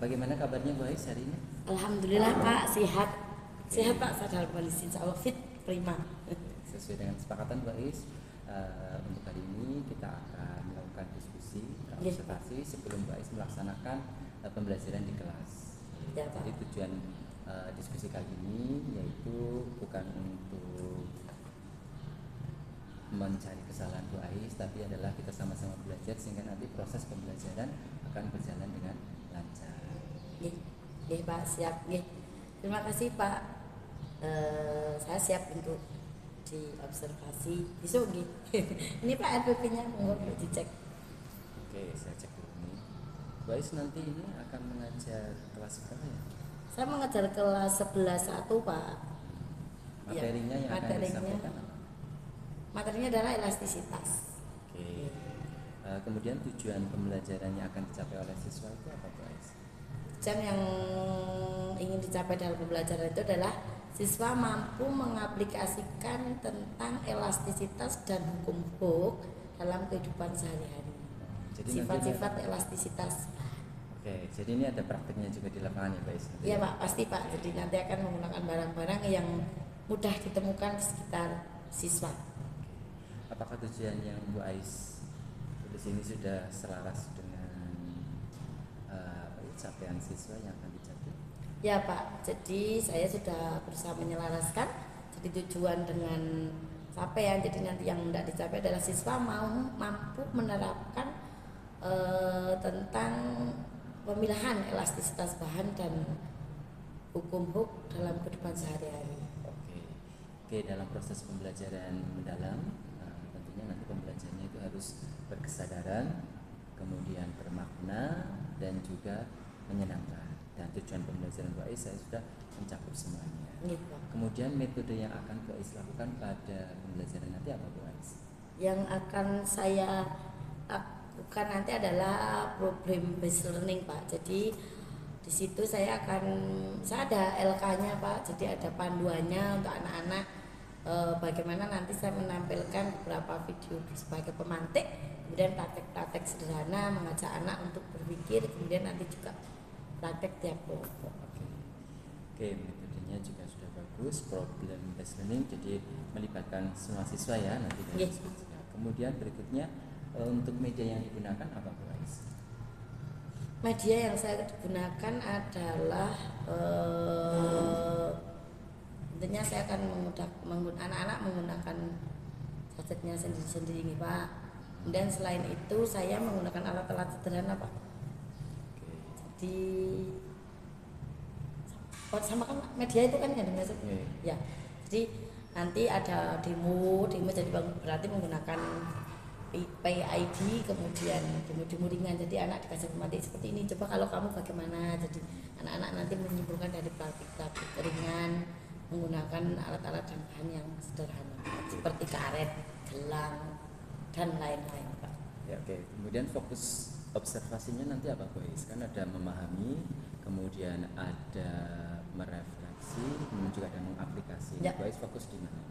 Bagaimana kabarnya Bu Ais hari ini? Alhamdulillah Pak, sehat. Sehat Pak, sadar kondisi insya Allah fit, prima. Sesuai dengan kesepakatan Bu Ais, untuk hari ini kita akan melakukan diskusi observasi sebelum Bu Ais melaksanakan pembelajaran di kelas. Ya, Pak. Jadi tujuan diskusi kali ini yaitu bukan untuk mencari kesalahan Bu Ais, tapi adalah kita sama-sama belajar sehingga nanti proses pembelajaran akan berjalan dengan lancar. Nggih Pak, siap nggih. Terima kasih Pak. Saya siap untuk diobservasi besok nggih. Ini Pak RPP-nya mau dicek. Oke, saya cek dulu nih. Bu Ais nanti ini akan mengajar kelas berapa ya? Saya mengajar kelas 11-1 Pak. Materinya yang akan disampaikan apa? Materinya adalah elastisitas. Oke. Kemudian tujuan pembelajaran yang akan dicapai oleh siswa itu apa Bu Ais? Tujuan yang ingin dicapai dalam pembelajaran itu adalah siswa mampu mengaplikasikan tentang elastisitas dan hukum Hooke dalam kehidupan sehari-hari. Sifat-sifat elastisitas. Oke, jadi ini ada prakteknya juga di lapangan ya Pak Is? Iya Pak, pasti Pak. Jadi nanti akan menggunakan barang-barang yang mudah ditemukan di sekitar siswa. Apakah tujuan yang Bu Ais tulis ini sudah selaras dengan capaian siswa yang akan dicapai? Ya Pak, jadi saya sudah berusaha menyelaraskan. Jadi tujuan dengan capaian, jadi nanti yang tidak dicapai adalah siswa mampu menerapkan tentang pemilahan elastisitas bahan dan hukum Hooke dalam kehidupan sehari-hari. Oke, dalam proses pembelajaran mendalam, tentunya nanti pembelajarannya itu harus berkesadaran, kemudian bermakna dan juga menyenangkan. Dan tujuan pembelajaran Bu Ais saya sudah mencakup semuanya. Gitu. Kemudian metode yang akan Bu Ais lakukan pada pembelajaran nanti apa Bu Ais? Yang akan saya lakukan nanti adalah problem based learning Pak. Jadi di situ saya ada LK-nya Pak. Jadi ada panduannya untuk anak-anak bagaimana nanti saya menampilkan beberapa video sebagai pemantik, kemudian praktek-praktek sederhana mengajak anak untuk berpikir, kemudian nanti juga praktek tiap kelompok. Oke, metodenya juga sudah bagus, problem based learning, jadi melibatkan semua siswa ya nanti. Yes. Kemudian berikutnya untuk media yang digunakan apa Bu Ais? Media yang saya gunakan adalah tentunya saya akan anak-anak menggunakan gadgetnya sendiri-sendiri nih Pak. Kemudian selain itu saya menggunakan alat-alat sederhana Pak. Jadi sama kan media itu kan yang dimaksud. Ya. Jadi nanti ada demo jadi berarti menggunakan PID, kemudian demo ringan. Jadi anak dikasih pemantik seperti ini. Coba kalau kamu bagaimana? Jadi anak-anak nanti menyimpulkan dari praktik ringan menggunakan alat-alat dan bahan yang sederhana seperti karet, gelang dan lain-lain Pak. Ya, oke. Kemudian fokus observasinya nanti apa Bu Ais? Kan ada memahami, kemudian ada merefleksi, kemudian juga ada mengaplikasi. Ya. Bu Ais fokus di mana?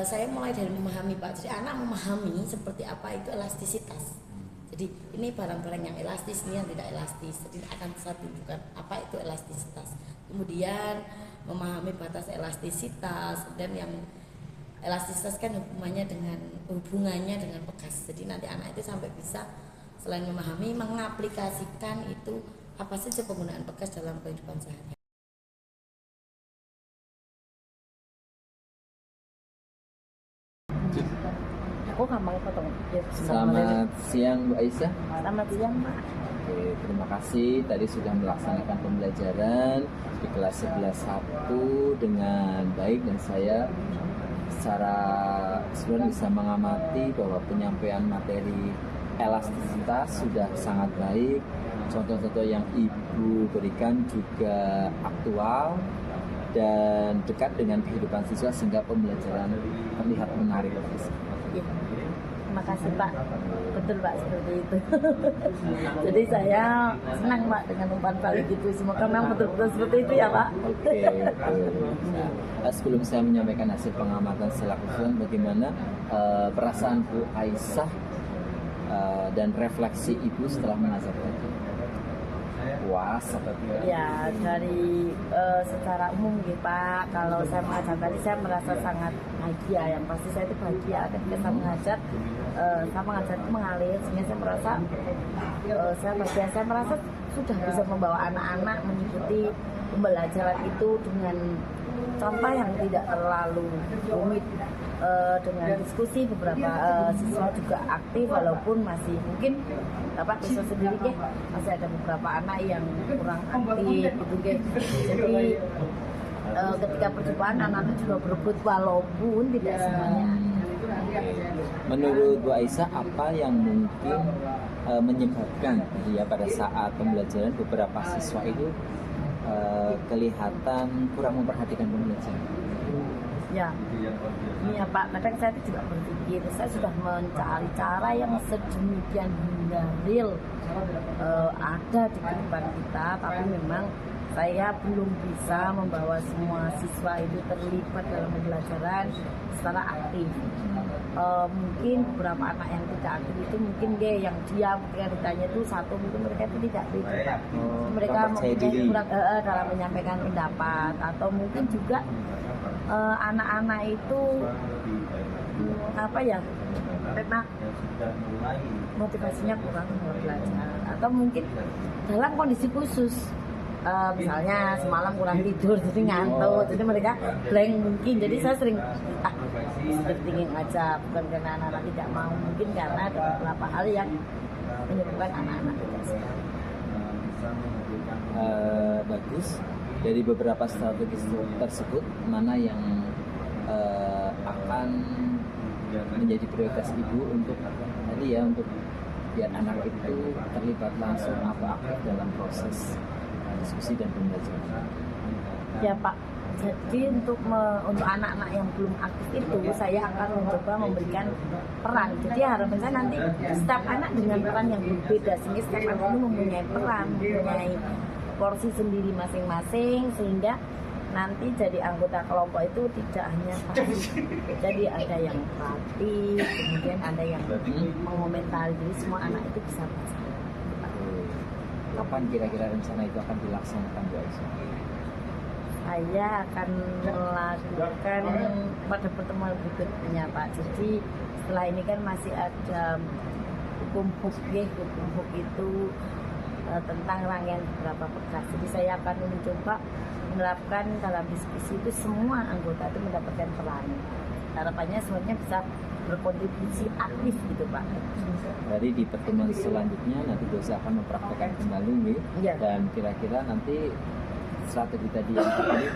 Saya mulai dari memahami Pak. Jadi anak memahami seperti apa itu elastisitas. Jadi ini barang-barang yang elastis, ini yang tidak elastis. Jadi akan saya tunjukkan apa itu elastisitas. Kemudian memahami batas elastisitas dan yang elastisitas kan hubungannya dengan bekas. Jadi nanti anak itu sampai bisa selain memahami mengaplikasikan itu apa saja penggunaan bekas dalam kehidupan sehari-hari. Aku gampang potong. Ya, Selamat siang Bu Aisyah. Selamat siang Pak. Oke, terima kasih tadi sudah melaksanakan pembelajaran di kelas 11-1 dengan baik dan saya secara keseluruhan bisa mengamati bahwa penyampaian materi elastisitas sudah sangat baik. Contoh-contoh yang Ibu berikan juga aktual dan dekat dengan kehidupan siswa sehingga pembelajaran terlihat menarik. Ya, terima kasih Pak. Betul Pak, seperti itu. Jadi saya senang Pak dengan umpan balik itu. Semoga memang betul-betul seperti itu ya Pak. Oke. Nah, sebelum saya menyampaikan hasil pengamatan secara keseluruhan, bagaimana perasaan Bu Aisyah dan refleksi Ibu setelah mengajar tadi? puas atau tidak? Ya, dari secara umum gitu Pak, kalau saya mengajar tadi saya merasa sangat bahagia. Yang pasti saya itu bahagia ketika saya mengajar, itu mengalir, sehingga saya merasa saya bahagia. Saya merasa sudah bisa membawa anak-anak mengikuti pembelajaran itu dengan contoh yang tidak terlalu rumit. Dengan diskusi beberapa siswa juga aktif, walaupun masih mungkin Bapak bisa sendiri ya, masih ada beberapa anak yang kurang aktif gitu ya. Jadi ketika percobaan anak-anak juga berebut walaupun tidak semuanya. Menurut Bu Aisyah, apa yang mungkin menyebabkan ya pada saat pembelajaran beberapa siswa itu kelihatan kurang memperhatikan pembelajaran? Ya, ini ya Pak, kadang saya juga berpikir, saya sudah mencari cara yang sedemikian hingga real ada di kehidupan kita, tapi memang saya belum bisa membawa semua siswa itu terlibat dalam pembelajaran secara aktif. Mungkin beberapa anak yang tidak aktif itu mungkin yang diam ketika ditanya itu satu, mungkin mereka itu tidak aktif. Mereka mempunyai kurang dalam menyampaikan pendapat, atau mungkin juga anak-anak itu memang motivasinya kurang belajar, atau mungkin dalam kondisi khusus, misalnya semalam kurang tidur jadi ngantuk, jadi mereka blank mungkin. Jadi saya sering thinking aja, bukan karena anak-anak tidak mau, mungkin karena ada beberapa hal yang menyebabkan anak-anak tidak suka. Bagus. Dari beberapa strategi tersebut, mana yang akan menjadi prioritas Ibu untuk tadi ya, untuk biar anak itu terlibat langsung atau aktif dalam proses diskusi dan pembelajaran? Ya Pak, jadi untuk anak-anak yang belum aktif itu saya akan mencoba memberikan peran. Jadi harapan saya nanti setiap anak dengan peran yang berbeda, sehingga setiap anak itu mempunyai peran, mempunyai porsi sendiri masing-masing, sehingga nanti jadi anggota kelompok itu tidak hanya pasif. Jadi ada yang perhati, kemudian ada yang mengomentari, jadi semua anak itu bisa baca. Kapan kira-kira rencana itu akan dilaksanakan, Bu Aisyah? Saya akan melakukan pada pertemuan berikutnya Pak. Jadi setelah ini kan masih ada hukum itu tentang rangkaian beberapa perkara. Jadi saya akan mencoba menerapkan dalam diskusi itu semua anggota itu mendapatkan peran. Harapannya semuanya bisa berkontribusi aktif gitu Pak. Dari di pertemuan selanjutnya nanti dosa akan mempraktekkan kembali ya. Dan kira-kira nanti strategi tadi yang tadi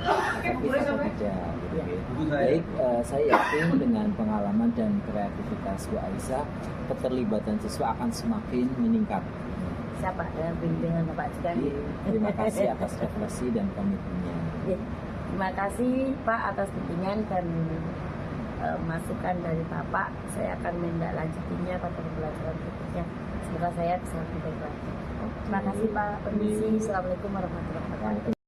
efektif atau tidak gitu ya. Baik, saya yakin dengan pengalaman dan kreativitas Bu Aisyah, keterlibatan siswa akan semakin meningkat. Siapa? Dengan bimbingan Bapak juga. Terima kasih atas refleksi dan komitmennya. Ya. Terima kasih Pak atas bimbingan dan masukan dari Bapak. Saya akan menindaklanjutinya pada pembelajaran berikutnya. Semoga saya bisa lebih baik lagi. Terima kasih Pak. Permisi. Assalamualaikum warahmatullahi wabarakatuh.